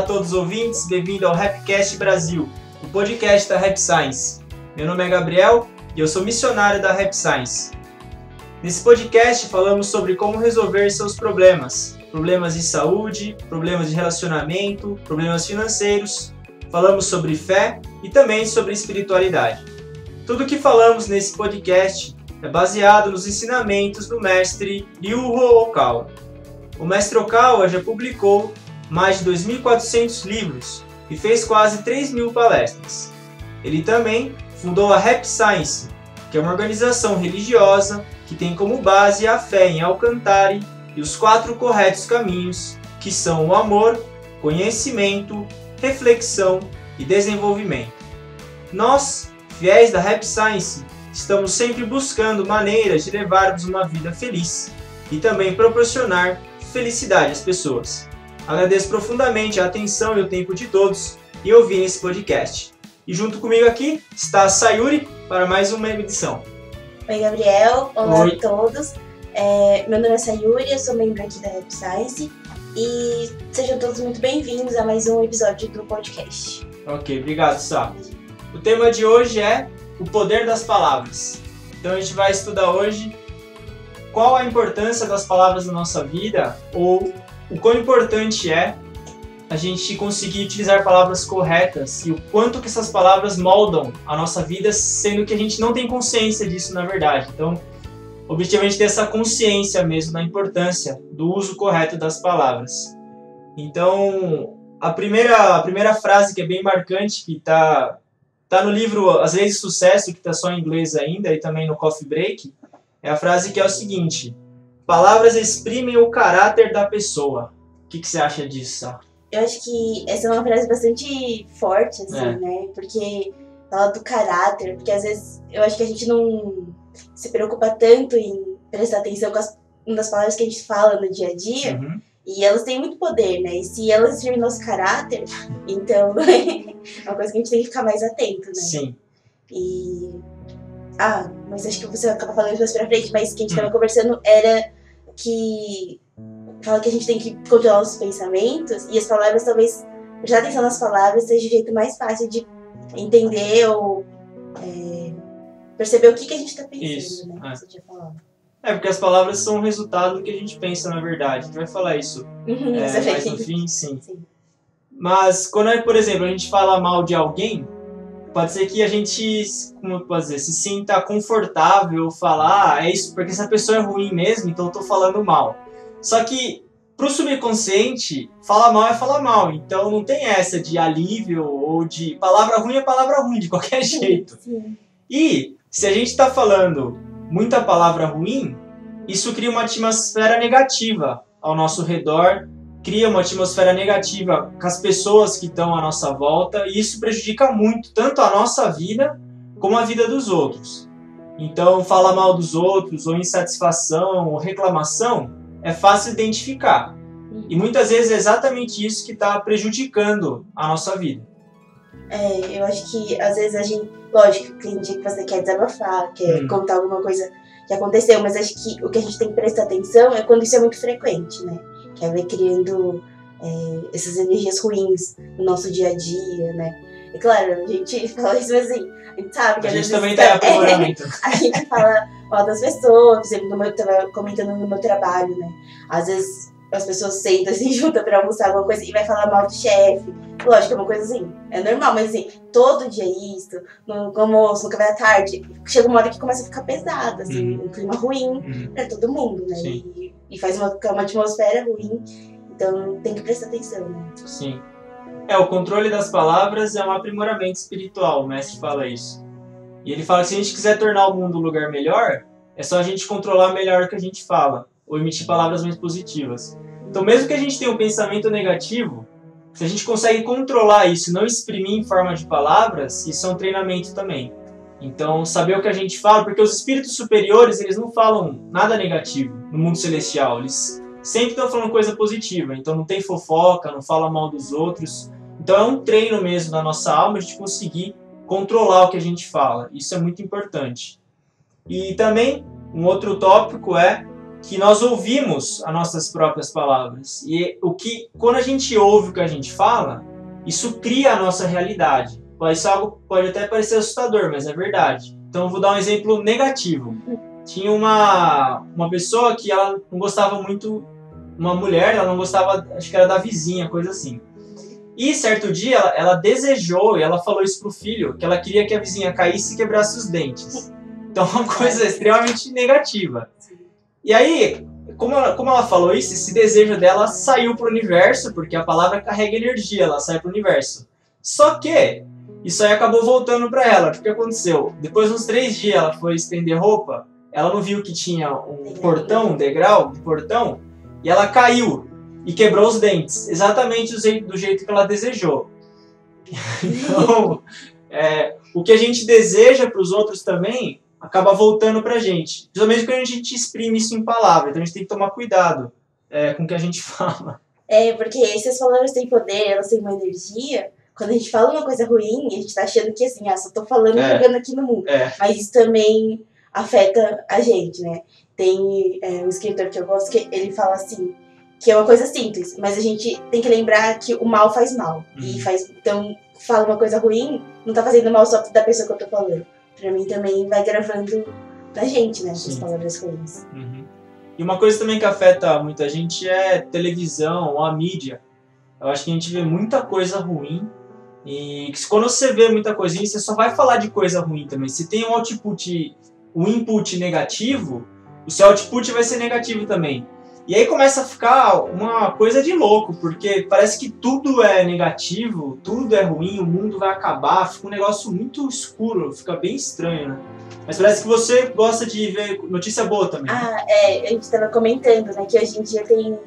todos os ouvintes, bem-vindo ao Rapcast Brasil, o podcast da Rap Science. Meu nome é Gabriel e eu sou missionário da Rap Science. Nesse podcast falamos sobre como resolver seus problemas de saúde, problemas de relacionamento, problemas financeiros, falamos sobre fé e também sobre espiritualidade. Tudo o que falamos nesse podcast é baseado nos ensinamentos do mestre Ryuho Okawa. O mestre Okawa já publicou mais de 2.400 livros e fez quase 3.000 palestras. Ele também fundou a Rap Science, que é uma organização religiosa que tem como base a fé em Alcantara e os 4 corretos caminhos, que são o amor, conhecimento, reflexão e desenvolvimento. Nós, fiéis da Rap Science, estamos sempre buscando maneiras de levarmos uma vida feliz e também proporcionar felicidade às pessoas. Agradeço profundamente a atenção e o tempo de todos e ouvir esse podcast. E junto comigo aqui está a Sayuri para mais uma edição. Oi, Gabriel. Olá Oi. a todos. Meu nome é Sayuri, eu sou membro aqui da Rap Science e sejam todos muito bem-vindos a mais um episódio do podcast. Ok, obrigado, Sá. O tema de hoje é o poder das palavras. Então a gente vai estudar hoje qual a importância das palavras na nossa vida ou o quão importante é a gente conseguir utilizar palavras corretas e o quanto que essas palavras moldam a nossa vida, sendo que a gente não tem consciência disso na verdade. Então, o objetivo é a gente ter essa consciência mesmo da importância do uso correto das palavras. Então, a primeira frase que é bem marcante, que tá no livro As Leis do Sucesso, que está só em inglês ainda, e também no Coffee Break, é a frase que é o seguinte: palavras exprimem o caráter da pessoa. O que você acha disso, Sá? Eu acho que essa é uma frase bastante forte, assim, né? Porque fala do caráter, porque às vezes eu acho que a gente não se preocupa tanto em prestar atenção com nas palavras que a gente fala no dia a dia, Uhum. e elas têm muito poder, né? E se elas exprimem nosso caráter, então é uma coisa que a gente tem que ficar mais atento, né? Sim. Mas acho que você acaba falando mais pra frente, mas o que a gente tava conversando era que fala que a gente tem que controlar os pensamentos e as palavras, talvez prestar atenção nas palavras seja o jeito mais fácil de entender ou perceber o que a gente tá pensando. Isso, né? Você tinha falado. Porque as palavras são o resultado do que a gente pensa na verdade. A gente vai falar isso mais no fim, sim. Mas quando por exemplo, a gente fala mal de alguém, pode ser que a gente, como eu posso dizer, se sinta confortável falar, é isso, porque essa pessoa é ruim mesmo, então eu tô falando mal. Só que pro subconsciente, falar mal é falar mal, então não tem essa de alívio ou de palavra ruim é palavra ruim, de qualquer jeito. Sim. E se a gente tá falando muita palavra ruim, isso cria uma atmosfera negativa ao nosso redor, cria uma atmosfera negativa com as pessoas que estão à nossa volta, e isso prejudica muito tanto a nossa vida como a vida dos outros. Então, falar mal dos outros, ou insatisfação, ou reclamação, é fácil identificar. E muitas vezes é exatamente isso que está prejudicando a nossa vida. Eu acho que às vezes a gente, lógico, tem dia que você quer desabafar, quer contar alguma coisa que aconteceu, mas acho que o que a gente tem que prestar atenção é quando isso é muito frequente, né? Que vai criando essas energias ruins no nosso dia a dia, né? E claro, a gente fala isso, mas assim, a gente sabe que A às gente vezes também está em aprimoramento. a gente fala mal das pessoas, por exemplo, eu tava comentando no meu trabalho, né? Às vezes as pessoas sentam assim, juntam pra almoçar alguma coisa e vai falar mal do chefe. Lógico, é uma coisa assim, é normal, mas assim, todo dia isso, no almoço, no café da tarde, chega uma hora que começa a ficar pesado, assim, um clima ruim pra todo mundo, né? E faz uma atmosfera ruim, então tem que prestar atenção, né? Sim. O controle das palavras é um aprimoramento espiritual, o mestre fala isso. E ele fala que se a gente quiser tornar o mundo um lugar melhor, é só a gente controlar melhor o que a gente fala, ou emitir palavras mais positivas. Então, mesmo que a gente tenha um pensamento negativo, se a gente consegue controlar isso e não exprimir em forma de palavras, isso é um treinamento também. Então, saber o que a gente fala, porque os espíritos superiores, eles não falam nada negativo no mundo celestial, eles sempre estão falando coisa positiva, então não tem fofoca, não fala mal dos outros. Então é um treino mesmo da nossa alma, a gente conseguir controlar o que a gente fala, isso é muito importante. E também, um outro tópico é que nós ouvimos as nossas próprias palavras. E quando a gente ouve o que a gente fala, isso cria a nossa realidade. Isso pode até parecer assustador, mas é verdade. Então eu vou dar um exemplo negativo. Tinha uma pessoa que ela não gostava muito, uma mulher, ela não gostava, acho que era da vizinha, coisa assim. E certo dia ela desejou, e ela falou isso pro filho, que ela queria que a vizinha caísse e quebrasse os dentes. Então uma coisa extremamente negativa. E aí, como ela falou isso, esse desejo dela saiu pro universo, porque a palavra carrega energia, ela sai pro universo. Só que isso aí acabou voltando pra ela. O que aconteceu? Depois de uns 3 dias ela foi estender roupa, ela não viu que tinha um portão, um degrau de portão, e ela caiu e quebrou os dentes, exatamente do jeito que ela desejou. Então, o que a gente deseja para os outros também acaba voltando pra gente. Principalmente quando a gente exprime isso em palavras. Então a gente tem que tomar cuidado com o que a gente fala. Porque essas palavras têm poder, elas têm uma energia. Quando a gente fala uma coisa ruim, a gente tá achando que assim, só tô falando e jogando aqui no mundo. Mas isso também afeta a gente, né? Tem um escritor que eu gosto que ele fala assim, que é uma coisa simples, mas a gente tem que lembrar que o mal faz mal. Então, fala uma coisa ruim, não tá fazendo mal só da pessoa que eu tô falando. Pra mim também vai gravando na gente, né? Essas palavras ruins. E uma coisa também que afeta muita gente é televisão ou a mídia. Eu acho que a gente vê muita coisa ruim. E quando você vê muita coisinha, você só vai falar de coisa ruim também. Se tem um input negativo, o seu output vai ser negativo também. E aí começa a ficar uma coisa de louco, porque parece que tudo é negativo, tudo é ruim, o mundo vai acabar, fica um negócio muito escuro, fica bem estranho, né? Mas parece que você gosta de ver notícia boa também. A gente estava comentando, né, que hoje em dia tem...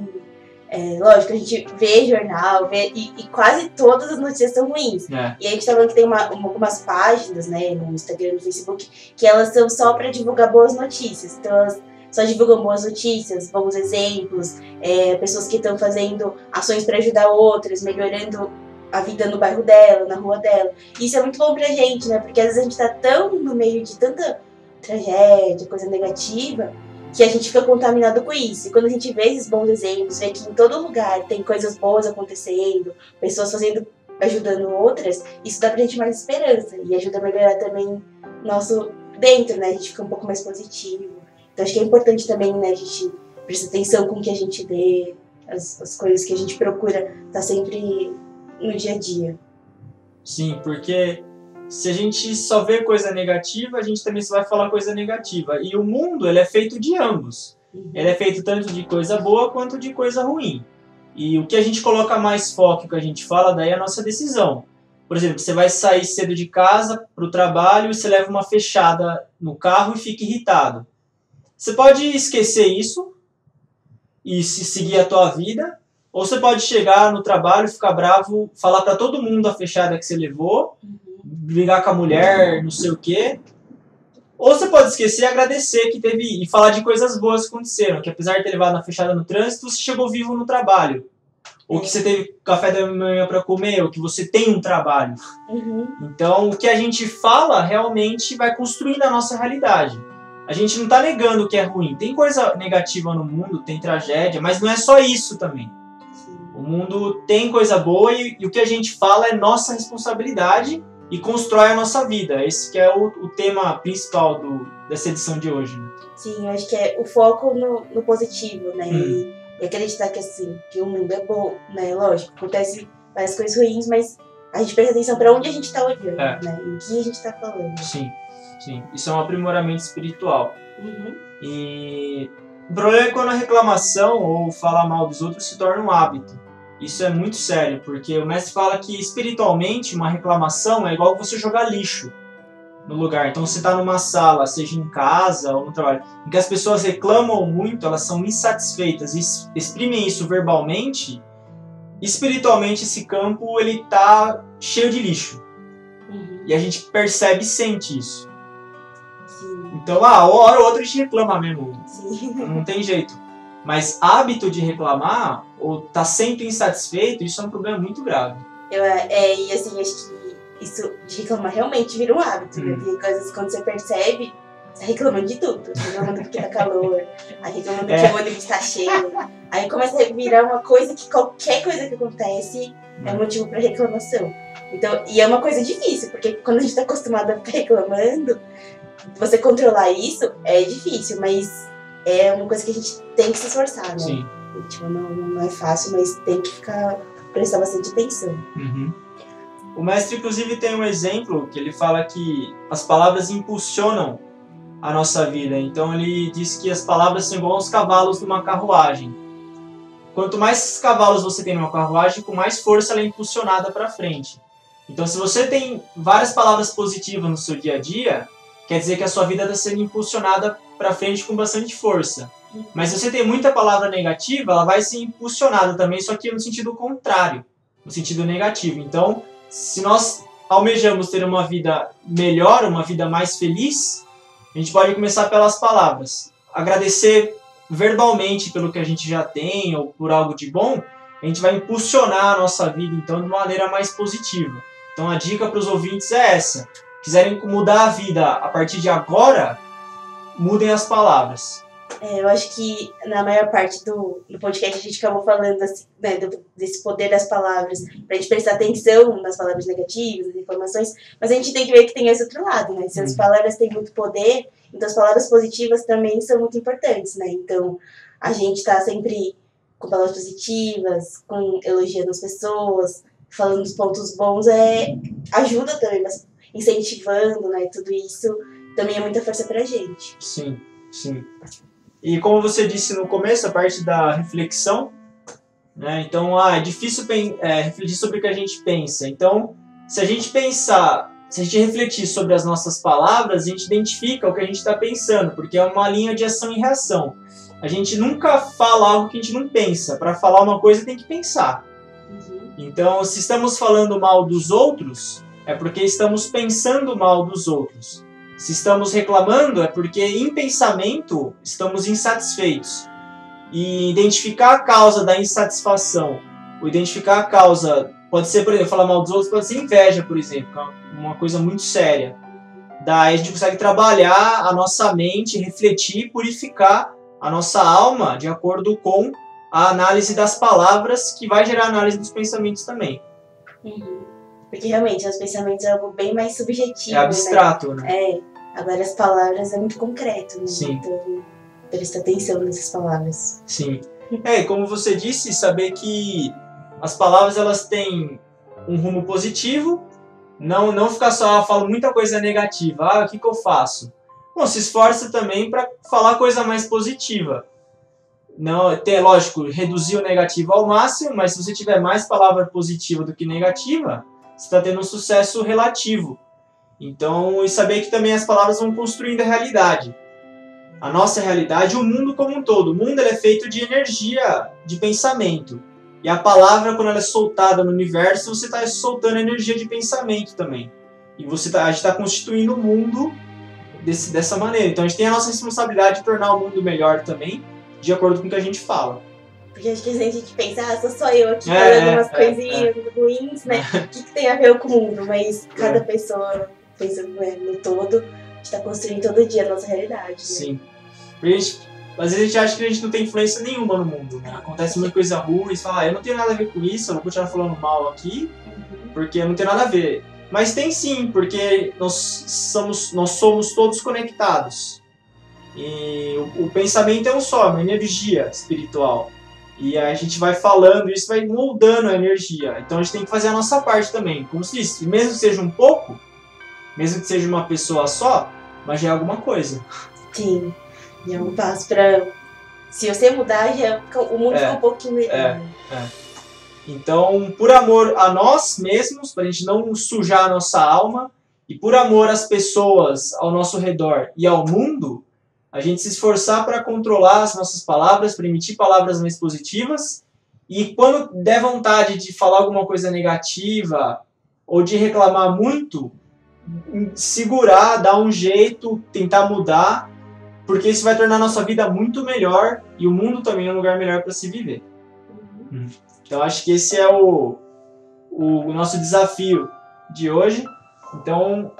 lógico, a gente vê jornal, e quase todas as notícias são ruins. E a gente tá falando que tem algumas páginas, né, no Instagram, no Facebook, que elas são só para divulgar boas notícias. Então elas só divulgam boas notícias, bons exemplos, pessoas que estão fazendo ações para ajudar outras, melhorando a vida no bairro dela, na rua dela. E isso é muito bom pra gente, né? Porque às vezes a gente tá tão no meio de tanta tragédia, coisa negativa, que a gente fica contaminado com isso. E quando a gente vê esses bons exemplos, vê que em todo lugar tem coisas boas acontecendo, pessoas ajudando outras, isso dá pra gente mais esperança e ajuda a melhorar também nosso dentro, né? A gente fica um pouco mais positivo. Então acho que é importante também, né, a gente prestar atenção com o que a gente vê, as coisas que a gente procura estar sempre no dia a dia. Sim, porque se a gente só vê coisa negativa, a gente também só vai falar coisa negativa. E o mundo, ele é feito de ambos. Ele é feito tanto de coisa boa quanto de coisa ruim. E o que a gente coloca mais foco, o que a gente fala, daí é a nossa decisão. Por exemplo, você vai sair cedo de casa para o trabalho e você leva uma fechada no carro e fica irritado. Você pode esquecer isso e seguir a tua vida, ou você pode chegar no trabalho, ficar bravo, falar para todo mundo a fechada que você levou, brigar com a mulher, não sei o quê. Ou você pode esquecer e agradecer que teve, e falar de coisas boas que aconteceram, que apesar de ter levado uma fechada no trânsito, você chegou vivo no trabalho. Ou que você teve café da manhã para comer, ou que você tem um trabalho. Então, o que a gente fala realmente vai construindo a nossa realidade. A gente não está negando o que é ruim. Tem coisa negativa no mundo, tem tragédia, mas não é só isso também. O mundo tem coisa boa e o que a gente fala é nossa responsabilidade e constrói a nossa vida. Esse que é o tema principal dessa edição de hoje. Né? Sim, eu acho que é o foco no positivo, né? E acreditar que, assim, que o mundo é bom, né? Lógico, acontece várias coisas ruins, mas a gente presta atenção para onde a gente está olhando, né? E o que a gente está falando. Sim. Isso é um aprimoramento espiritual. E o problema é quando a reclamação ou falar mal dos outros se torna um hábito. Isso é muito sério, porque o mestre fala que espiritualmente uma reclamação é igual você jogar lixo no lugar. Então você está numa sala, seja em casa ou no trabalho, em que as pessoas reclamam muito, elas são insatisfeitas e exprimem isso verbalmente, espiritualmente esse campo ele está cheio de lixo. E a gente percebe e sente isso. Então, uma hora ou outra a gente reclama mesmo. Não tem jeito. Mas hábito de reclamar, ou tá sempre insatisfeito, isso é um problema muito grave. E assim, acho que isso de reclamar realmente vira um hábito. Né? Porque às vezes quando você percebe, Você reclamando de tudo. Reclamando porque tá calor, aí reclamando que o ônibus tá cheio. Aí começa a virar uma coisa que qualquer coisa que acontece é motivo pra reclamação. Então, e é uma coisa difícil, porque quando a gente tá acostumado a ficar reclamando, você controlar isso é difícil, mas é uma coisa que a gente tem que se esforçar, né? Sim. Tipo, não é fácil, mas tem que prestar bastante atenção. Uhum. O mestre, inclusive, tem um exemplo que ele fala que as palavras impulsionam a nossa vida. Então, ele diz que as palavras são igual aos cavalos numa carruagem. Quanto mais cavalos você tem numa carruagem, com mais força ela é impulsionada para frente. Então, se você tem várias palavras positivas no seu dia a dia, quer dizer que a sua vida está sendo impulsionada para frente com bastante força. Mas se você tem muita palavra negativa, ela vai ser impulsionada também, só que no sentido contrário, no sentido negativo. Então, se nós almejamos ter uma vida melhor, uma vida mais feliz, a gente pode começar pelas palavras. Agradecer verbalmente pelo que a gente já tem ou por algo de bom, a gente vai impulsionar a nossa vida, então, de uma maneira mais positiva. Então, a dica para os ouvintes é essa. Quiserem mudar a vida a partir de agora, mudem as palavras. Eu acho que na maior parte do podcast a gente acabou falando assim, né, desse poder das palavras, pra gente prestar atenção nas palavras negativas, nas informações, mas a gente tem que ver que tem esse outro lado, né? Se as palavras têm muito poder, então as palavras positivas também são muito importantes, né? Então a gente tá sempre com palavras positivas, com elogiando as pessoas, falando dos pontos bons, ajuda também, mas incentivando, né? Tudo isso também é muita força pra gente. Sim, sim. E como você disse no começo, a parte da reflexão, né? Então, é difícil refletir sobre o que a gente pensa. Então, se a gente refletir sobre as nossas palavras, a gente identifica o que a gente está pensando, porque é uma linha de ação e reação. A gente nunca fala algo que a gente não pensa. Para falar uma coisa, tem que pensar. Então, se estamos falando mal dos outros, é porque estamos pensando mal dos outros. Se estamos reclamando, é porque em pensamento estamos insatisfeitos. E identificar a causa da insatisfação, ou identificar a causa, pode ser, por exemplo, falar mal dos outros, pode ser inveja, por exemplo, que é uma coisa muito séria. Daí a gente consegue trabalhar a nossa mente, refletir, purificar a nossa alma de acordo com a análise das palavras, que vai gerar a análise dos pensamentos também. Porque realmente, os pensamentos é algo bem mais subjetivo. É abstrato, né? Agora as palavras é muito concreto, né? Sim. Então, presta atenção nessas palavras. Sim. E como você disse, saber que as palavras elas têm um rumo positivo, não ficar só falando muita coisa negativa. O que eu faço? Bom, se esforça também para falar coisa mais positiva. Lógico, reduzir o negativo ao máximo, mas se você tiver mais palavra positiva do que negativa, você está tendo um sucesso relativo. Então, e saber que também as palavras vão construindo a realidade. A nossa realidade, o mundo como um todo. O mundo ele é feito de energia, de pensamento. E a palavra, quando ela é soltada no universo, você está soltando energia de pensamento também. E a gente está constituindo o mundo dessa maneira. Então, a gente tem a nossa responsabilidade de tornar o mundo melhor também, de acordo com o que a gente fala. Porque acho que a gente pensa, sou só eu aqui falando umas coisinhas ruins, né? O que tem a ver com o mundo? Mas cada pessoa pensa no todo, a gente está construindo todo dia a nossa realidade. Né? Sim. Às vezes a gente acha que a gente não tem influência nenhuma no mundo. Né? Acontece muita coisa ruim, você fala, eu não tenho nada a ver com isso, eu vou continuar falando mal aqui, porque eu não tenho nada a ver. Mas tem sim, porque nós somos todos conectados. E o pensamento é uma energia espiritual. E a gente vai falando, isso vai moldando a energia. Então a gente tem que fazer a nossa parte também. Como se disse, mesmo que seja um pouco, mesmo que seja uma pessoa só, mas já é alguma coisa. Sim, já é um passo para... Se você mudar, o mundo fica um pouquinho melhor. Então, por amor a nós mesmos, para a gente não sujar a nossa alma, e por amor às pessoas ao nosso redor e ao mundo, a gente se esforçar para controlar as nossas palavras, para emitir palavras mais positivas, e quando der vontade de falar alguma coisa negativa ou de reclamar muito, segurar, dar um jeito, tentar mudar, porque isso vai tornar a nossa vida muito melhor e o mundo também é um lugar melhor para se viver. Então acho que esse é o nosso desafio de hoje. Então,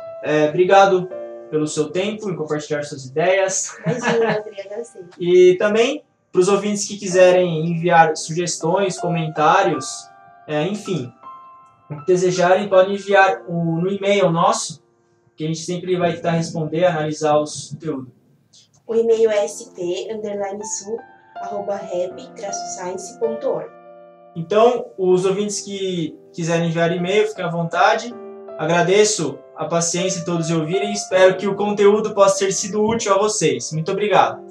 obrigado pelo seu tempo em compartilhar suas ideias. Imagina, eu queria agradecer. E também para os ouvintes que quiserem enviar sugestões, comentários, enfim, o que desejarem, podem enviar no e-mail nosso, que a gente sempre vai tentar responder, analisar os conteúdos. O e-mail é sp_sul@rap-science.org. Então, os ouvintes que quiserem enviar e-mail, fiquem à vontade. Agradeço a paciência de todos ouvirem e espero que o conteúdo possa ter sido útil a vocês. Muito obrigado.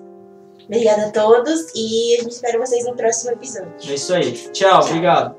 Obrigada a todos e a gente espera vocês no próximo episódio. É isso aí. Tchau. Obrigado.